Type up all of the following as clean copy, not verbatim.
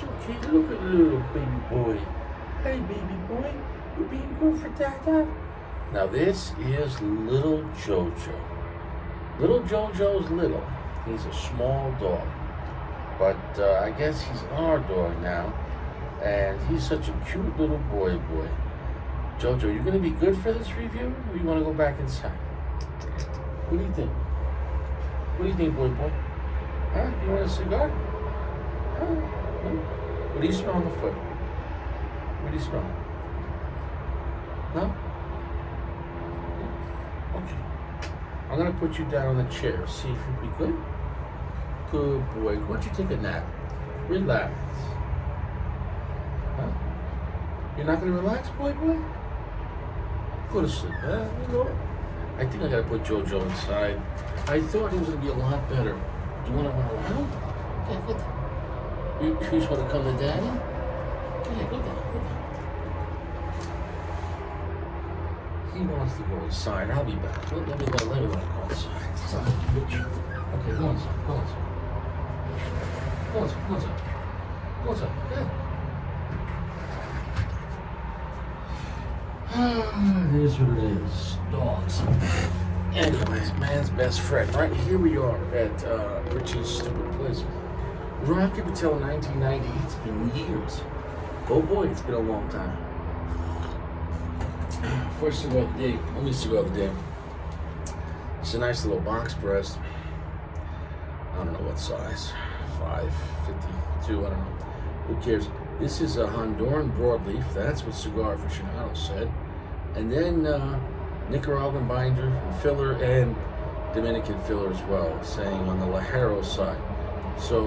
It's okay. Look at little baby boy. Hey, baby boy. You being good for Dada? Now, this is little Jojo. Little Jojo's little. He's a small dog. But I guess he's our dog now. And he's such a cute little boy. Jojo, you going to be good for this review? Or you want to go back inside? What do you think? What do you think, boy? Huh? You want a cigar? Huh? What do you smell on the foot? What do you smell? No? Okay. I'm going to put you down on the chair. See if you'll be good. Good boy. Why don't you take a nap? Relax. Huh? You're not going to relax, boy? Go to sleep. You know, I think I got to put Jojo inside. I thought he was going to be a lot better. Do you want to run around? Yeah, go down. You just want to come to Daddy? Yeah, go down. He wants to go inside. I'll be back. Let me go inside. Okay, go inside. Go inside. Good. It is what it is. Dogs. Anyways, man's best friend. Right here we are at Richie's stupid place. Rocky Patel, 1990. It's been years. Oh boy, it's been a long time. First cigar of the day. Only cigar of the day. It's a nice little box press. I don't know what size. 552. I don't know. Who cares? This is a Honduran broadleaf. That's what Cigar Aficionado said. And then Nicaraguan binder and filler and Dominican filler as well, saying on the Lajero side. So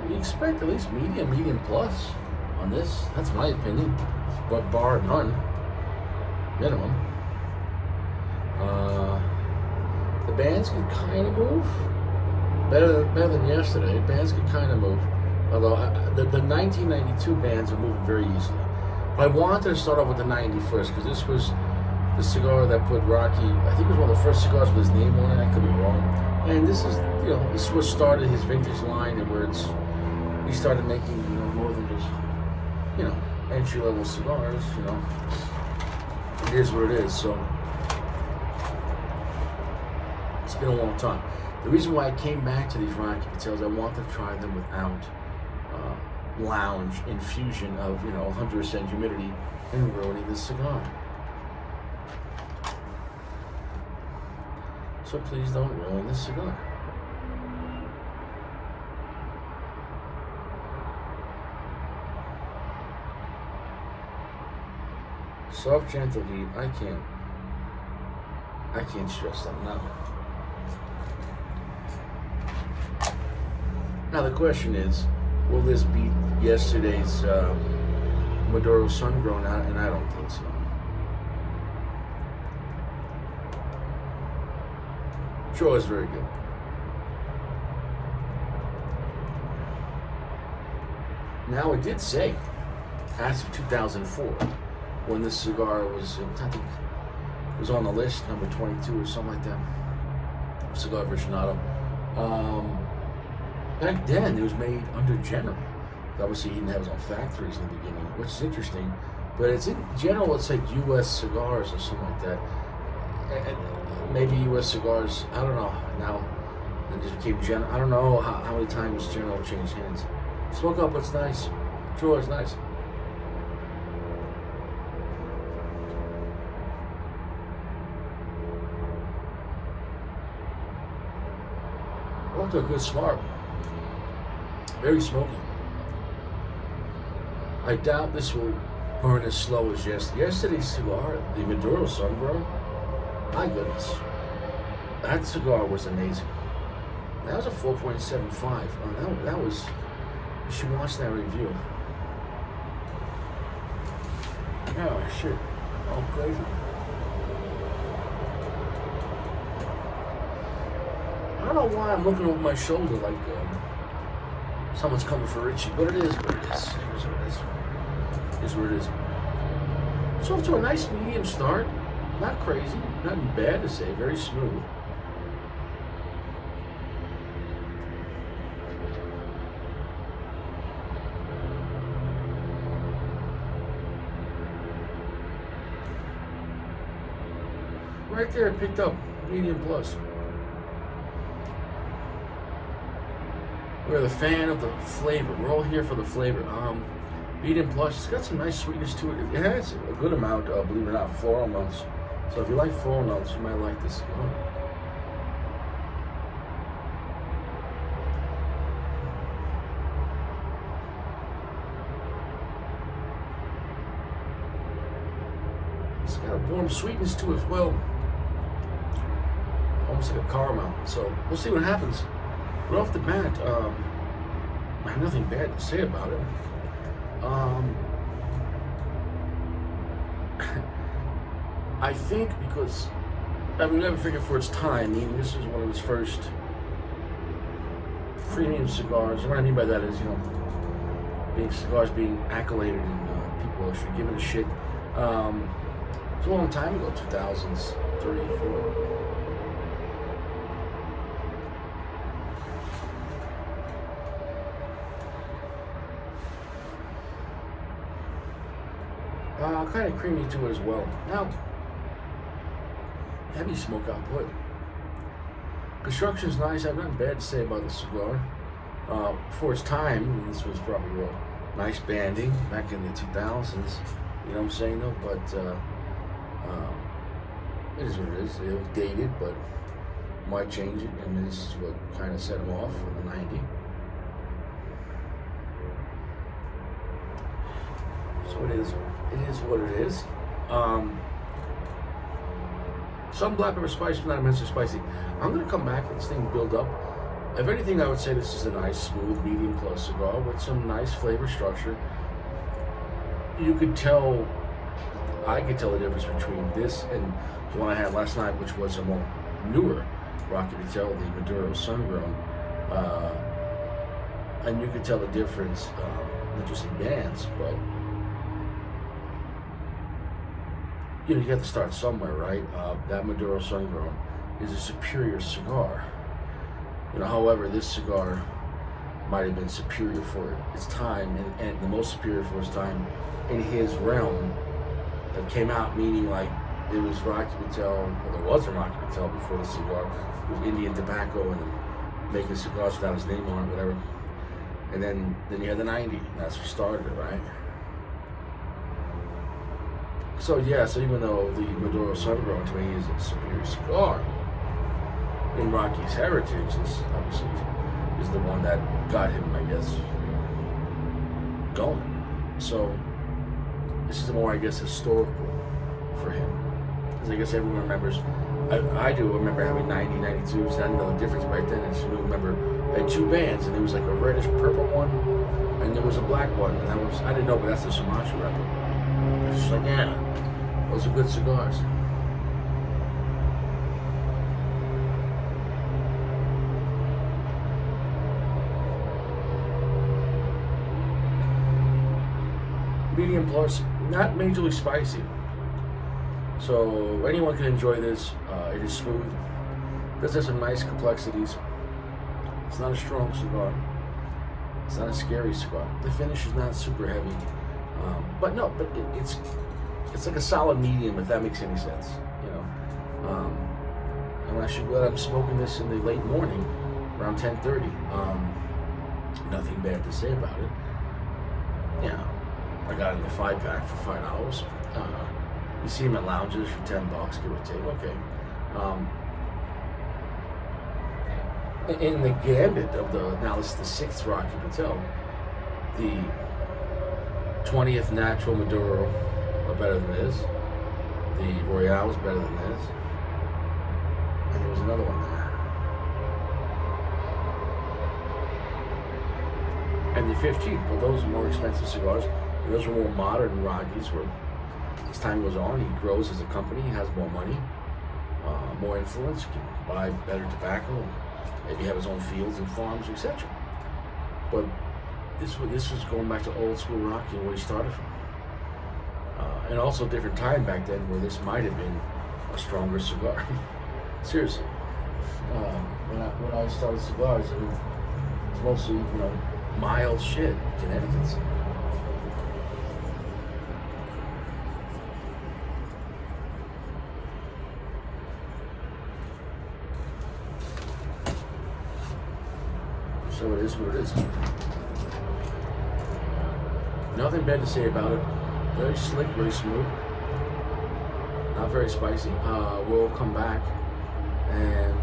we expect at least medium plus on this. That's my opinion. But bar none. Minimum. The bands can kind of move. Better than yesterday. Bands can kind of move. Although the 1992 bands are moving very easily. But I wanted to start off with the 90 first because this was the cigar that put Rocky, I think it was one of the first cigars with his name on it. I could be wrong. And this is what started his vintage line, and where he started making more than just entry level cigars. It is what it is. So it's been a long time. The reason why I came back to these Rocky Patels, I wanted to try them without lounge infusion of 100% humidity and ruining the cigar. So please don't ruin the cigar. Soft, gentle heat. I can't stress that enough. Now the question is, will this beat yesterday's Maduro Sun-Grown out? And I don't think so. Sure, is very good. Now it did say, as of 2004, when this cigar was, I think, it was on the list, number 22 or something like that, Cigar Aficionado. Back then, it was made under General. Obviously, he didn't have his own factories in the beginning, which is interesting. But it's in General, it's like U.S. Cigars or something like that. And maybe U.S. Cigars, I don't know. Now, it just became General. I don't know how many times General changed hands. Smoke up, it's nice. Sure, it's nice. Off to a good start. Very smoky. I doubt this will burn as slow as yesterday's cigar, the Maduro Sun-Grown. My goodness. That cigar was amazing. That was a 4.75. That was, you should watch that review. Oh, shit. Oh, crazy. I don't know why I'm looking over my shoulder like someone's coming for Richie, but it is what it is. It is what it is. It is what it is. So off to a nice medium start. Not crazy. Nothing bad to say. Very smooth. Right there, picked up medium plus. We're the fan of the flavor. We're all here for the flavor. Medium plus, it's got some nice sweetness to it. It has a good amount, believe it or not, floral notes. So if you like floral notes, you might like this. It's got a warm sweetness to it as well. Almost like a caramel. So we'll see what happens. But off the bat, I have nothing bad to say about it. I think because I've never figured for its time, meaning this is one of his first premium cigars. And what I mean by that is, cigars being accoladed and people actually giving a shit. It was a long time ago, 2000s, 3, 4. Kind of creamy to it as well. Now, heavy smoke output. Construction's nice. I have nothing bad to say about the cigar. For its time, this was probably real nice banding back in the 2000s. You know what I'm saying, though? But it is what it is. It was dated, but might change it. And this is what kind of set them off in the 90s. So it is what it is. Some black pepper spice, not immensely spicy. I'm gonna come back and this thing build up. If anything, I would say this is a nice, smooth, medium plus cigar with some nice flavor structure. You could tell, I could tell the difference between this and the one I had last night, which was a more newer Rocky Patel, the Maduro Sungrown. And you could tell the difference, not just in bands, but you have to start somewhere, right? That Maduro Sungrown is a superior cigar. However, this cigar might have been superior for its time, and the most superior for its time in his realm that came out, meaning like it was Rocky Patel, well, there wasn't Rocky Patel before the cigar. It was Indian tobacco and making cigars without his name on it, whatever. And then you had the 90s, and that's what started it, right? So even though the Maduro Sungrown to me is a superior cigar, in Rocky's heritage, this obviously is the one that got him, I guess, going. So this is more, I guess, historical for him. Because I guess everyone remembers, I do remember having 90, 92s, and I didn't know the difference right then. I just remember I had 2 bands, and there was like a reddish purple one, and there was a black one, and I didn't know, but that's the Sumatra record. It's just like, yeah, those are good cigars. Medium plus, not majorly spicy. So anyone can enjoy this. It is smooth. This has some nice complexities. It's not a strong cigar. It's not a scary cigar. The finish is not super heavy. But it's like a solid medium, if that makes any sense, And I should glad I'm smoking this in the late morning, around 10:30. Nothing bad to say about it. I got it in the 5-pack for $5. You see them at lounges for $10, give or take. Okay. In the gambit of now this is the 6th Rocky Patel. The 20th Natural Maduro are better than this. The Royale is better than this. And there was another one there. And the 15th, well, those are more expensive cigars. And those are more modern Rockies where as time goes on, he grows as a company, he has more money, more influence, he can buy better tobacco, maybe have his own fields and farms, etc. But this was going back to old school Rocky, where he started from. And also a different time back then where this might have been a stronger cigar. Seriously. When I started cigars, it's mostly, mild shit, Connecticut's. what it is. Nothing bad to say about it. Very slick, very smooth. Not very spicy. We'll come back. And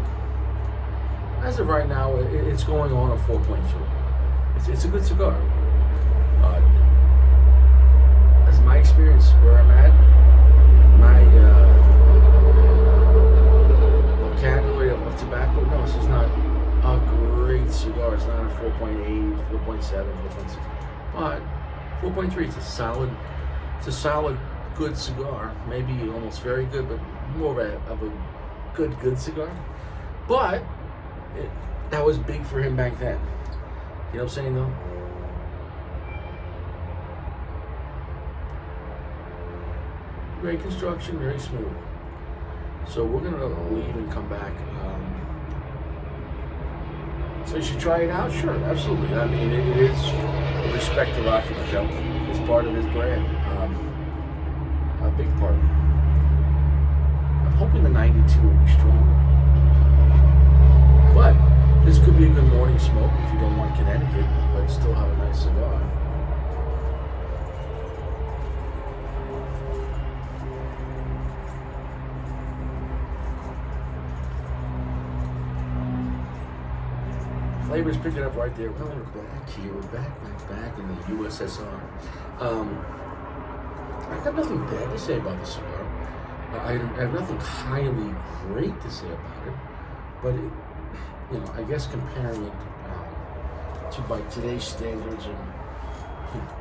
as of right now, it's going on a 4.2. It's a good cigar. As my experience where I'm at, my vocabulary of tobacco, no, this is not a great cigar. It's not a 4.8, 4.7, 4.6, but 4.3. It's a solid, good cigar. Maybe almost very good, but more of a good cigar. But that was big for him back then. You know what I'm saying, though? Great construction, very smooth. So we're gonna leave and come back. So you should try it out. Sure, absolutely. I mean, it is a respect to Rocky Patel. It's part of his brand, a big part. I'm hoping the 92 will be stronger. But this could be a good morning smoke if you don't want Connecticut, but still have a nice cigar. Flavors pick it up right there. Well, we're back here. We're back in the USSR. I got nothing bad to say about the cigar. I have nothing highly great to say about it, but I guess comparing it to by today's standards and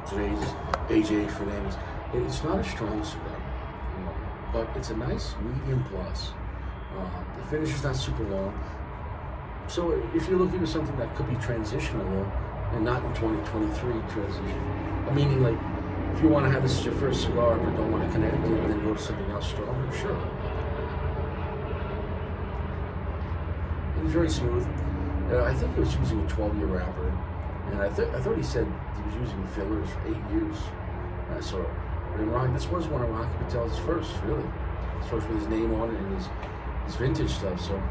today's AJ Fernandez, it's not a strong cigar, but it's a nice medium plus. The finish is not super long. So if you're looking for something that could be transitional and not in 2023 transition, meaning like if you want to have this as your first cigar but don't want to Connecticut and then go to something else stronger, sure. It was very smooth. I think he was using a 12-year wrapper, and I thought he said he was using fillers for 8 years. So this was one of Rocky Patel's first, really. His first with his name on it and his vintage stuff. So.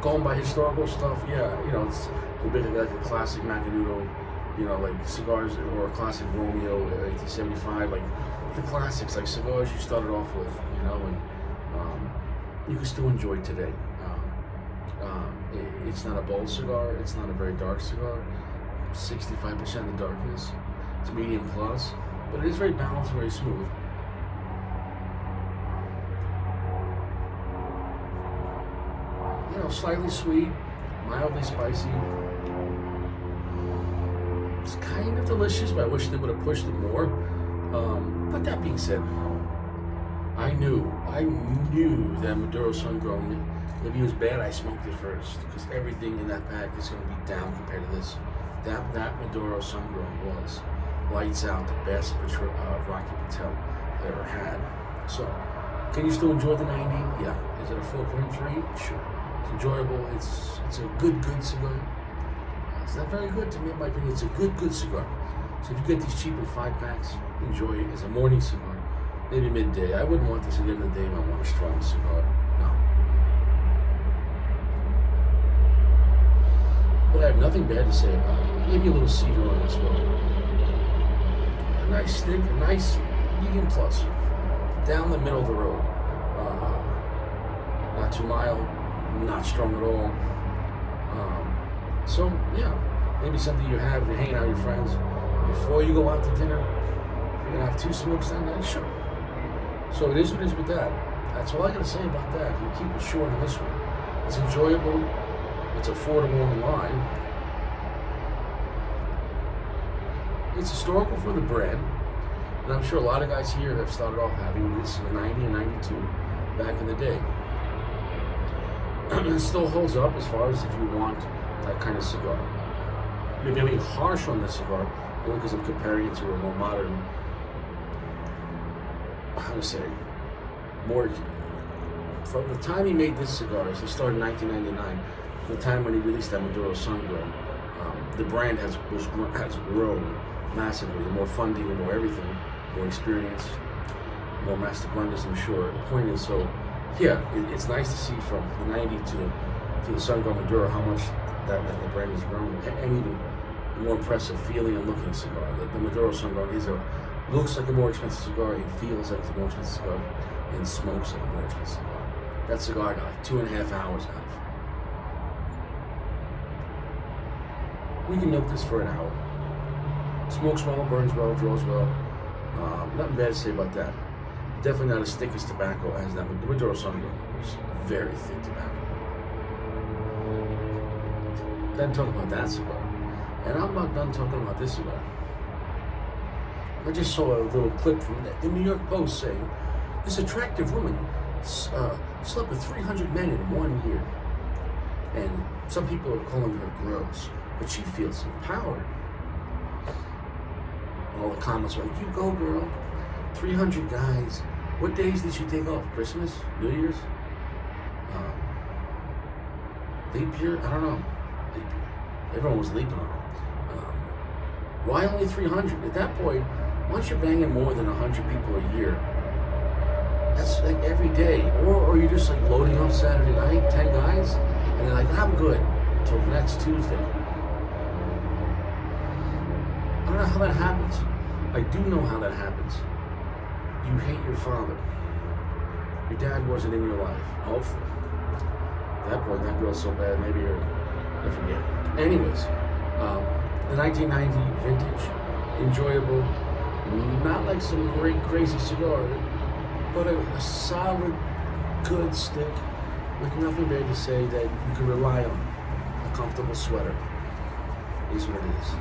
Going by historical stuff, yeah, it's a bit like a classic Macanudo, like cigars or a classic Romeo, 1875, like the classics, like cigars you started off with, and you can still enjoy today. It's not a bold cigar, it's not a very dark cigar, 65% of the darkness, it's medium plus, but it is very balanced, very smooth. Slightly sweet, mildly spicy. It's kind of delicious, but I wish they would have pushed it more. But that being said, I knew that Maduro Sun-Grown, if he was bad, I smoked it first, because everything in that pack is going to be down compared to this. That Maduro Sun-Grown was lights out, the best Rocky Patel I ever had. So, can you still enjoy the 90? Yeah. Is it a 4.3? Sure. It's enjoyable. It's a good cigar. It's not very good to me, in my opinion. It's a good cigar. So if you get these cheap in 5-packs, enjoy it as a morning cigar. Maybe midday. I wouldn't want this at the end of the day if I want a strong cigar. No. But I have nothing bad to say about it. Maybe a little cedar on it as well. A nice stick, a nice medium plus. Down the middle of the road. Not too mild. Not strong at all. So yeah, maybe something you have if you're hanging out with your friends. Before you go out to dinner, you're gonna have 2 smokes that night, sure. So it is what it is with that. That's all I gotta say about that. You keep it short on this one. It's enjoyable, it's affordable online. It's historical for the brand, and I'm sure a lot of guys here have started off having this in the 90 and 92 back in the day. It still holds up as far as if you want that kind of cigar. Maybe I'm being harsh on this cigar only because I'm comparing it to a more modern, from the time he made this cigar, so he started in 1999, from the time when he released that Maduro Sun-Grown, the brand has grown massively. The more funding, the more everything, more experience, more master blenders, I'm sure. The point is, so yeah, it's nice to see from the 90 to to the sun-grown Maduro how much that the brand has grown, and even a more impressive feeling and looking cigar. The Maduro sun-grown looks like a more expensive cigar, it feels like it's a more expensive cigar, and smokes like a more expensive cigar. That cigar I got like 2.5 hours out of. We can milk this for an hour. Smokes well, burns well, draws well. Nothing bad to say about that. Definitely not as thick as tobacco as that. The Maduro Sun-Grown was very thick tobacco. Done talking about that cigar. And I'm not done talking about this cigar. I just saw a little clip from the New York Post saying this attractive woman slept with 300 men in 1 year. And some people are calling her gross, but she feels empowered. All the comments were like, you go girl, 300 guys. What days did she take off? Christmas? New Year's? Leap year? I don't know. Leap year. Everyone was leaping on her. Why only 300? At that point, once you're banging more than 100 people a year, that's like every day. Or you're just like loading up Saturday night, 10 guys, and they're like, I'm good until next Tuesday. I don't know how that happens. I do know how that happens. You hate your father. Your dad wasn't in your life, hopefully. At that point, that girl's so bad, maybe I forget. Anyways, the 1990 vintage, enjoyable, not like some great crazy cigar, but a solid, good stick with nothing bad to say that you can rely on. A comfortable sweater is what it is.